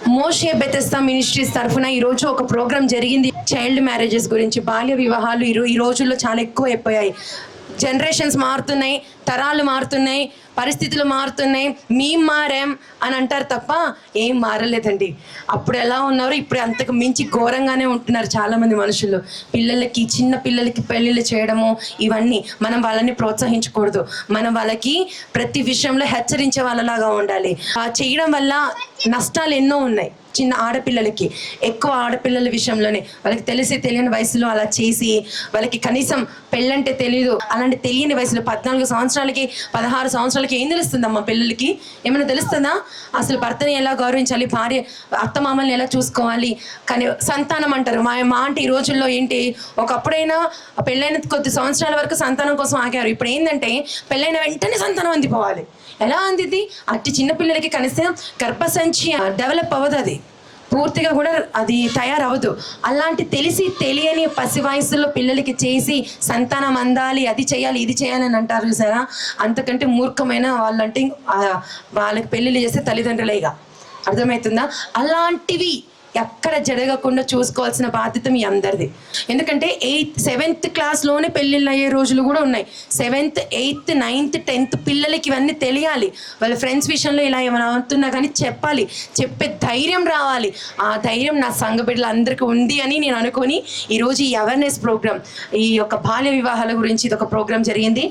మోషే Bethesda ministries తరఫున ఈరోజు ఒక ప్రోగ్రామ్ జరిగింది. చైల్డ్ మ్యారేజెస్ గురించి, బాల్య వివాహాలు ఈ రోజుల్లో చాలా ఎక్కువ అయిపోయాయి. జనరేషన్స్ మారుతున్నాయి, తరాలు మారుతున్నాయి, పరిస్థితులు మారుతున్నాయి. మేము మారాం అని అంటారు తప్ప ఏం మారలేదండి. అప్పుడు ఎలా ఉన్నారు, ఇప్పుడు అంతకు మించి ఘోరంగానే ఉంటున్నారు చాలామంది మనుషులు. చిన్న పిల్లలకి పెళ్ళిళ్ళు చేయడము, ఇవన్నీ మనం వాళ్ళని ప్రోత్సహించకూడదు. మనం వాళ్ళకి ప్రతి విషయంలో హెచ్చరించే వాళ్ళలాగా ఉండాలి. చేయడం వల్ల నష్టాలు ఎన్నో ఉన్నాయి. చిన్న ఆడపిల్లలకి, ఎక్కువ ఆడపిల్లల విషయంలోనే వాళ్ళకి తెలియని వయసులో అలా చేసి, వాళ్ళకి కనీసం పెళ్ళంటే తెలియదు. అలాంటి తెలియని వయసులో 14 సంవత్సరాలకి 16 సంవత్సరాలకి ఏం తెలుస్తుందమ్మా పిల్లలకి? ఏమైనా తెలుస్తుందా? అసలు భర్తని ఎలా గౌరవించాలి, భార్య అత్తమామల్ని ఎలా చూసుకోవాలి, కానీ సంతానం అంటారు. మా అంటే ఈ రోజుల్లో ఏంటి, ఒకప్పుడైనా పెళ్ళైన కొద్ది సంవత్సరాల వరకు సంతానం కోసం ఆగారు. ఇప్పుడు ఏంటంటే పెళ్ళైన వెంటనే సంతానం అందిపోవాలి. ఎలా అందిది? అట్టి చిన్నపిల్లలకి కనీసం గర్భసంచి డెవలప్ అవ్వదు, అది పూర్తిగా కూడా అది తయారవ్వదు. అలాంటి తెలియని పసి వయసులో పిల్లలకి చేసి సంతానం అందాలి, అది చేయాలి, ఇది చేయాలి అని అంటారు చూసారా? అంతకంటే మూర్ఖమైన వాళ్ళంటే వాళ్ళకి పెళ్ళిళ్ళు చేస్తే తల్లిదండ్రులేగా. అర్థమవుతుందా? అలాంటివి ఎక్కడ జరగకుండా చూసుకోవాల్సిన బాధ్యత మీ అందరిది. ఎందుకంటే 7th క్లాస్లోనే పెళ్ళిళ్ళు అయ్యే రోజులు కూడా ఉన్నాయి. 7th, 8th, 9th, 10th పిల్లలకి ఇవన్నీ తెలియాలి. వాళ్ళ ఫ్రెండ్స్ విషయంలో ఇలా ఏమైనా అవుతున్నా కానీ చెప్పాలి, చెప్పే ధైర్యం రావాలి. ఆ ధైర్యం నా సంఘ బిడ్డలందరికీ ఉంది అని నేను అనుకొని ఈరోజు ఈ అవేర్నెస్ ప్రోగ్రామ్, ఈ యొక్క బాల్య వివాహాల గురించి ఇది ఒక ప్రోగ్రామ్ జరిగింది.